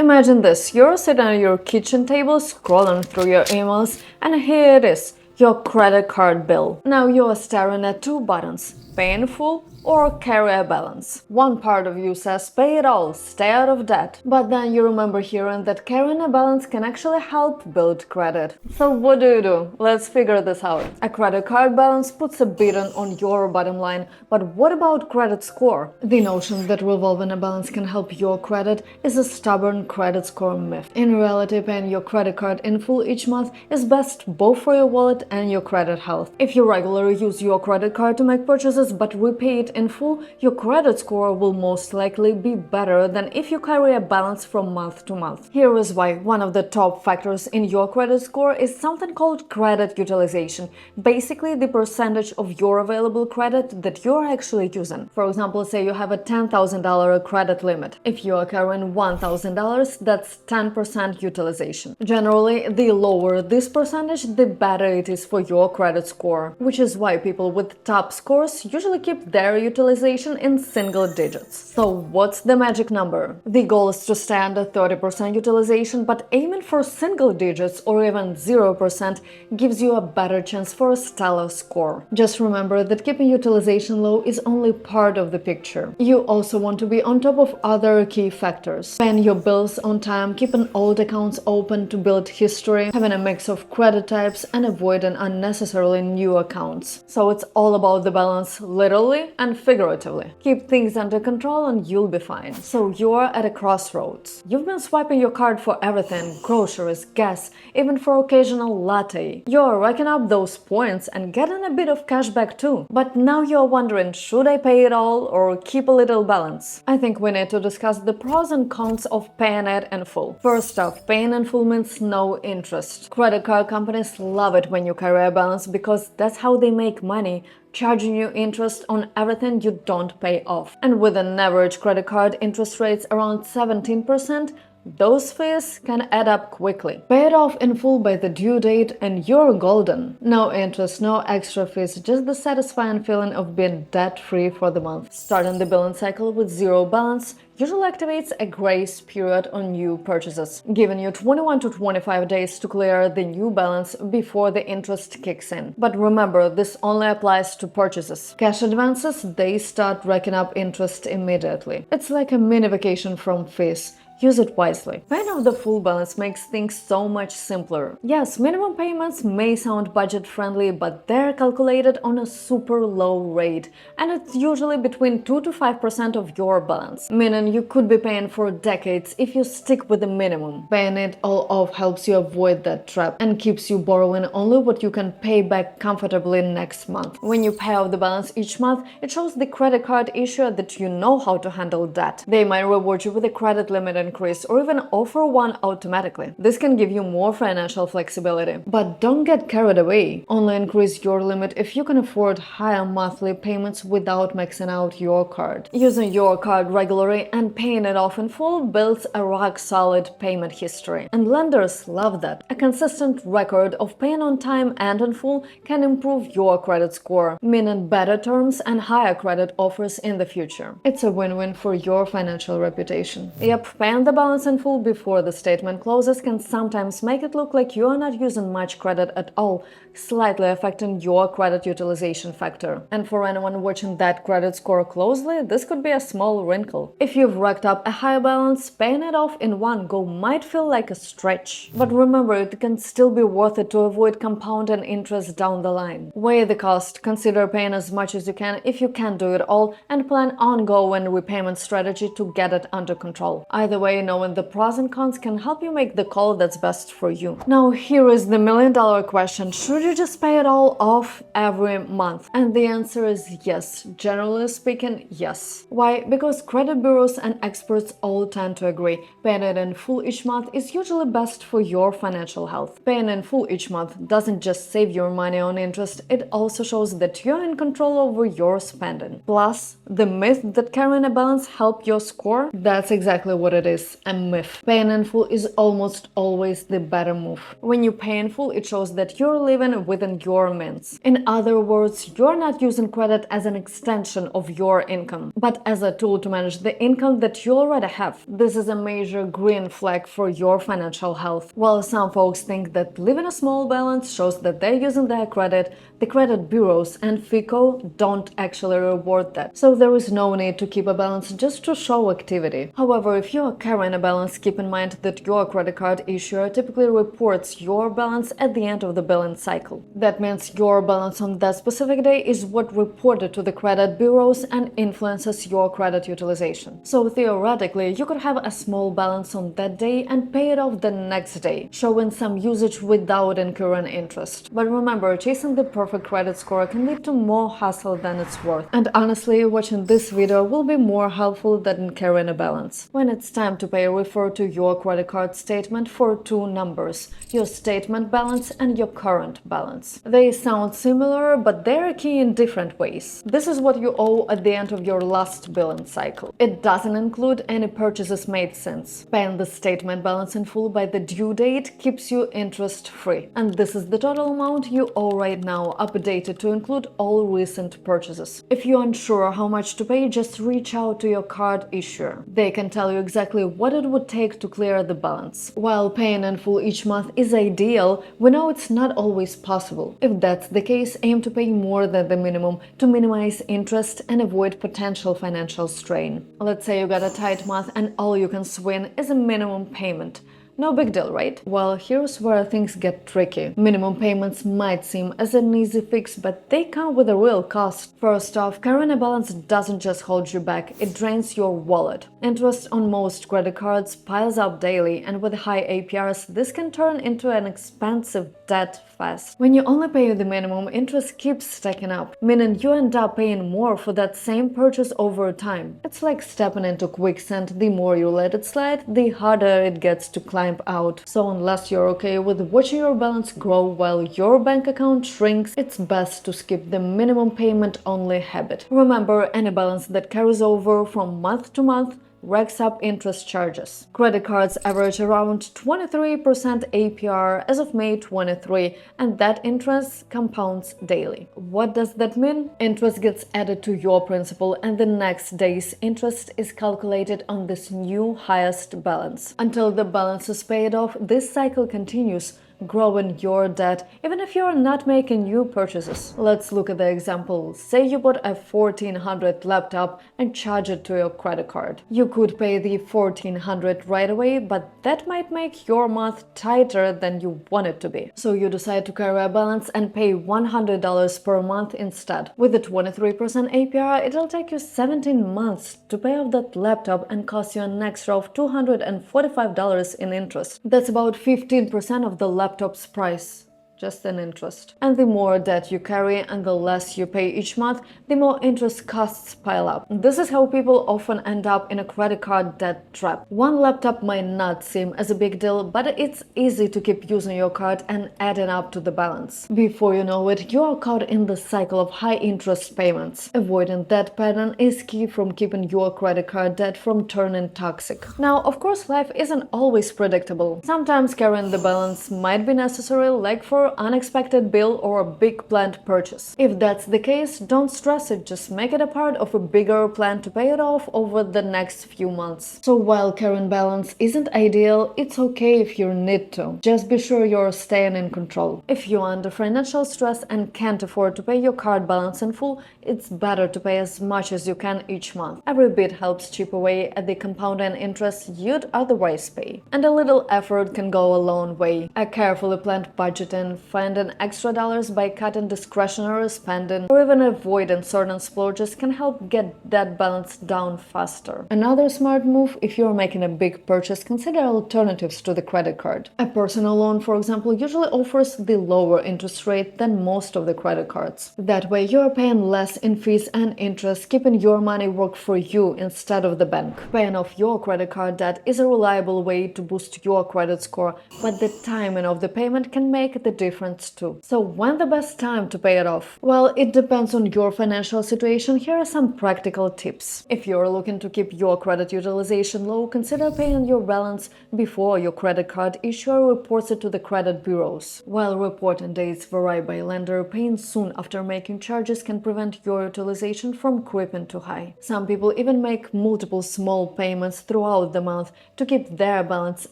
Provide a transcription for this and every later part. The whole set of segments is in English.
Imagine this, you're sitting at your kitchen table scrolling through your emails, and here it is, your credit card bill. Now you're staring at two buttons, pay in full or carry a balance. One part of you says pay it all, stay out of debt. But then you remember hearing that carrying a balance can actually help build credit. So what do? Let's figure this out. A credit card balance puts a burden on your bottom line, but what about credit score? The notion that revolving a balance can help your credit is a stubborn credit score myth. In reality, paying your credit card in full each month is best both for your wallet and your credit health. If you regularly use your credit card to make purchases but repay it in full, your credit score will most likely be better than if you carry a balance from month to month. Here is why. One of the top factors in your credit score is something called credit utilization, basically the percentage of your available credit that you're actually using. For example, say you have a $10,000 credit limit. If you are carrying $1,000, that's 10% utilization. Generally, the lower this percentage, the better it is for your credit score, which is why people with top scores usually keep their utilization in single digits. So what's the magic number? The goal is to stay under 30% utilization, but aiming for single digits or even 0% gives you a better chance for a stellar score. Just remember that keeping utilization low is only part of the picture. You also want to be on top of other key factors. Paying your bills on time, keeping old accounts open to build history, having a mix of credit types, and avoiding unnecessarily new accounts. So it's all about the balance, literally and figuratively. Keep things under control and you'll be fine. So you're at a crossroads. You've been swiping your card for everything, groceries, gas, even for occasional latte. You're racking up those points and getting a bit of cash back too. But now you're wondering, should I pay it all or keep a little balance? I think we need to discuss the pros and cons of paying it in full. First off, paying in full means no interest. Credit card companies love it when you carry a balance because that's how they make money, charging you interest on everything you don't pay off. And with an average credit card interest rates around 17%, those fees can add up quickly. Pay it off in full by the due date and you're golden. No interest, no extra fees, just the satisfying feeling of being debt-free for the month. Starting the billing cycle with zero balance usually activates a grace period on new purchases, giving you 21 to 25 days to clear the new balance before the interest kicks in. But remember, this only applies to purchases. Cash advances, they start racking up interest immediately. It's like a mini vacation from fees. Use it wisely. Paying off the full balance makes things so much simpler. Yes, minimum payments may sound budget-friendly, but they're calculated on a super low rate, and it's usually between 2 to 5% of your balance, meaning you could be paying for decades if you stick with the minimum. Paying it all off helps you avoid that trap and keeps you borrowing only what you can pay back comfortably next month. When you pay off the balance each month, it shows the credit card issuer that you know how to handle debt. They might reward you with a credit limit increase or even offer one automatically. This can give you more financial flexibility. But don't get carried away. Only increase your limit if you can afford higher monthly payments without maxing out your card. Using your card regularly and paying it off in full builds a rock-solid payment history. And lenders love that. A consistent record of paying on time and in full can improve your credit score, meaning better terms and higher credit offers in the future. It's a win-win for your financial reputation. Yep, paying the balance in full before the statement closes can sometimes make it look like you're not using much credit at all, slightly affecting your credit utilization factor. And for anyone watching that credit score closely, this could be a small wrinkle. If you've racked up a high balance, paying it off in one go might feel like a stretch. But remember, it can still be worth it to avoid compounding interest down the line. Weigh the cost, consider paying as much as you can if you can't do it all, and plan ongoing repayment strategy to get it under control. Either way, knowing the pros and cons can help you make the call that's best for you. Now, here is the million-dollar question. Should you just pay it all off every month? And the answer is yes. Generally speaking, yes. Why? Because credit bureaus and experts all tend to agree. Paying it in full each month is usually best for your financial health. Paying in full each month doesn't just save your money on interest, it also shows that you're in control over your spending. Plus, the myth that carrying a balance helps your score, that's exactly what it is a myth. Paying in full is almost always the better move. When you pay in full, it shows that you're living within your means. In other words, you're not using credit as an extension of your income, but as a tool to manage the income that you already have. This is a major green flag for your financial health. While some folks think that leaving a small balance shows that they're using their credit, the credit bureaus and FICO don't actually reward that. So there is no need to keep a balance just to show activity. However, if you are carrying a balance, keep in mind that your credit card issuer typically reports your balance at the end of the billing cycle. That means your balance on that specific day is what reported to the credit bureaus and influences your credit utilization. So theoretically, you could have a small balance on that day and pay it off the next day, showing some usage without incurring interest. But remember, chasing the perfect credit score can lead to more hassle than it's worth. And honestly, watching this video will be more helpful than carrying a balance. When it's time to pay, refer to your credit card statement for two numbers: your statement balance and your current balance. They sound similar, but they're key in different ways. This is what you owe at the end of your last billing cycle. It doesn't include any purchases made since. Paying the statement balance in full by the due date keeps you interest-free. And this is the total amount you owe right now, updated to include all recent purchases. If you're unsure how much to pay, just reach out to your card issuer. They can tell you exactly what it would take to clear the balance. While paying in full each month is ideal, we know it's not always possible. If that's the case, aim to pay more than the minimum to minimize interest and avoid potential financial strain. Let's say you got a tight month and all you can swing is a minimum payment. No big deal, right? Well, here's where things get tricky. Minimum payments might seem as an easy fix, but they come with a real cost. First off, carrying a balance doesn't just hold you back, it drains your wallet. Interest on most credit cards piles up daily, and with high APRs, this can turn into an expensive debt fast. When you only pay the minimum, interest keeps stacking up, meaning you end up paying more for that same purchase over time. It's like stepping into quicksand. The more you let it slide, the harder it gets to climb out. So unless you're okay with watching your balance grow while your bank account shrinks, it's best to skip the minimum payment only habit. Remember, any balance that carries over from month to month racks up interest charges. Credit cards average around 23% APR as of May 23, and that interest compounds daily. What does that mean? Interest gets added to your principal, and the next day's interest is calculated on this new highest balance. Until the balance is paid off, this cycle continues, growing your debt even if you're not making new purchases. Let's look at the example. Say you bought a $1,400 laptop and charge it to your credit card. You could pay the $1,400 right away, but that might make your month tighter than you want it to be. So you decide to carry a balance and pay $100 per month instead. With the 23% APR, it'll take you 17 months to pay off that laptop and cost you an extra of $245 in interest. That's about 15% of the laptop's price, just in interest. And the more debt you carry and the less you pay each month, the more interest costs pile up. This is how people often end up in a credit card debt trap. One laptop might not seem as a big deal, but it's easy to keep using your card and adding up to the balance. Before you know it, you are caught in the cycle of high interest payments. Avoiding that pattern is key from keeping your credit card debt from turning toxic. Now, of course, life isn't always predictable. Sometimes carrying the balance might be necessary, like for unexpected bill or a big planned purchase. If that's the case, don't stress it, just make it a part of a bigger plan to pay it off over the next few months. So while carrying balance isn't ideal, it's okay if you need to. Just be sure you're staying in control. If you're under financial stress and can't afford to pay your card balance in full, it's better to pay as much as you can each month. Every bit helps chip away at the compounding interest you'd otherwise pay. And a little effort can go a long way. A carefully planned budgeting, finding extra dollars by cutting discretionary spending, or even avoiding certain splurges can help get that balance down faster. Another smart move: if you're making a big purchase, consider alternatives to the credit card. A personal loan, for example, usually offers the lower interest rate than most of the credit cards. That way, you're paying less in fees and interest, keeping your money work for you instead of the bank. Paying off your credit card debt is a reliable way to boost your credit score, but the timing of the payment can make the difference. difference too. So when the best time to pay it off? Well, it depends on your financial situation. Here are some practical tips. If you're looking to keep your credit utilization low, consider paying your balance before your credit card issuer reports it to the credit bureaus. While reporting dates vary by lender, paying soon after making charges can prevent your utilization from creeping too high. Some people even make multiple small payments throughout the month to keep their balance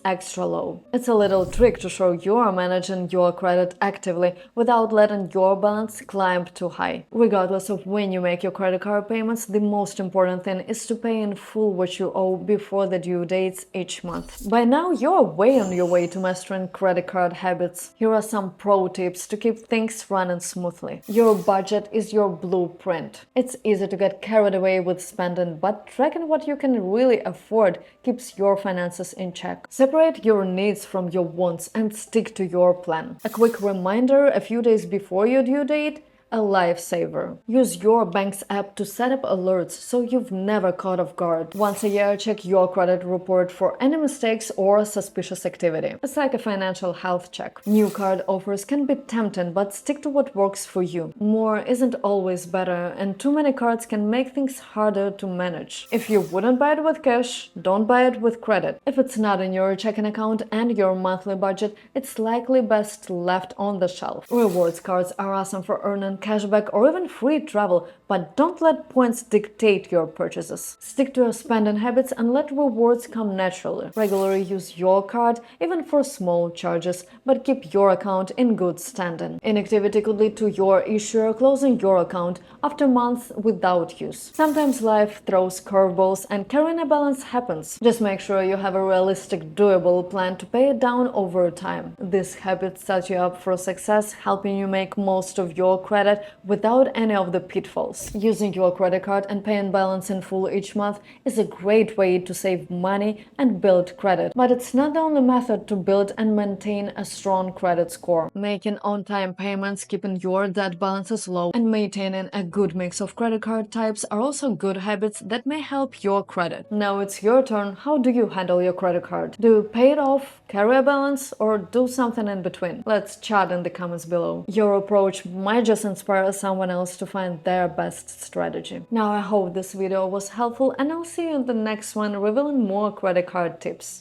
extra low. It's a little trick to show you're managing your credit actively without letting your balance climb too high. Regardless of when you make your credit card payments, the most important thing is to pay in full what you owe before the due dates each month. By now, you're way on your way to mastering credit card habits. Here are some pro tips to keep things running smoothly. Your budget is your blueprint. It's easy to get carried away with spending, but tracking what you can really afford keeps your finances in check. Separate your needs from your wants and stick to your plan. A quick reminder a few days before your due date: a lifesaver. Use your bank's app to set up alerts so you've never caught off guard. Once a year, check your credit report for any mistakes or suspicious activity. It's like a financial health check. New card offers can be tempting, but stick to what works for you. More isn't always better, and too many cards can make things harder to manage. If you wouldn't buy it with cash, don't buy it with credit. If it's not in your checking account and your monthly budget, it's likely best left on the shelf. Rewards cards are awesome for earning cashback or even free travel, but don't let points dictate your purchases. Stick to your spending habits and let rewards come naturally. Regularly use your card, even for small charges, but keep your account in good standing. Inactivity could lead to your issuer closing your account after months without use. Sometimes life throws curveballs and carrying a balance happens. Just make sure you have a realistic, doable plan to pay it down over time. This habit sets you up for success, helping you make most of your credit without any of the pitfalls. Using your credit card and paying balance in full each month is a great way to save money and build credit, but it's not the only method to build and maintain a strong credit score. Making on-time payments, keeping your debt balances low, and maintaining a good mix of credit card types are also good habits that may help your credit. Now it's your turn. How do you handle your credit card? Do you pay it off, carry a balance, or do something in between? Let's chat in the comments below. Your approach might just inspire someone else to find their best strategy. Now I hope this video was helpful, and I'll see you in the next one revealing more credit card tips.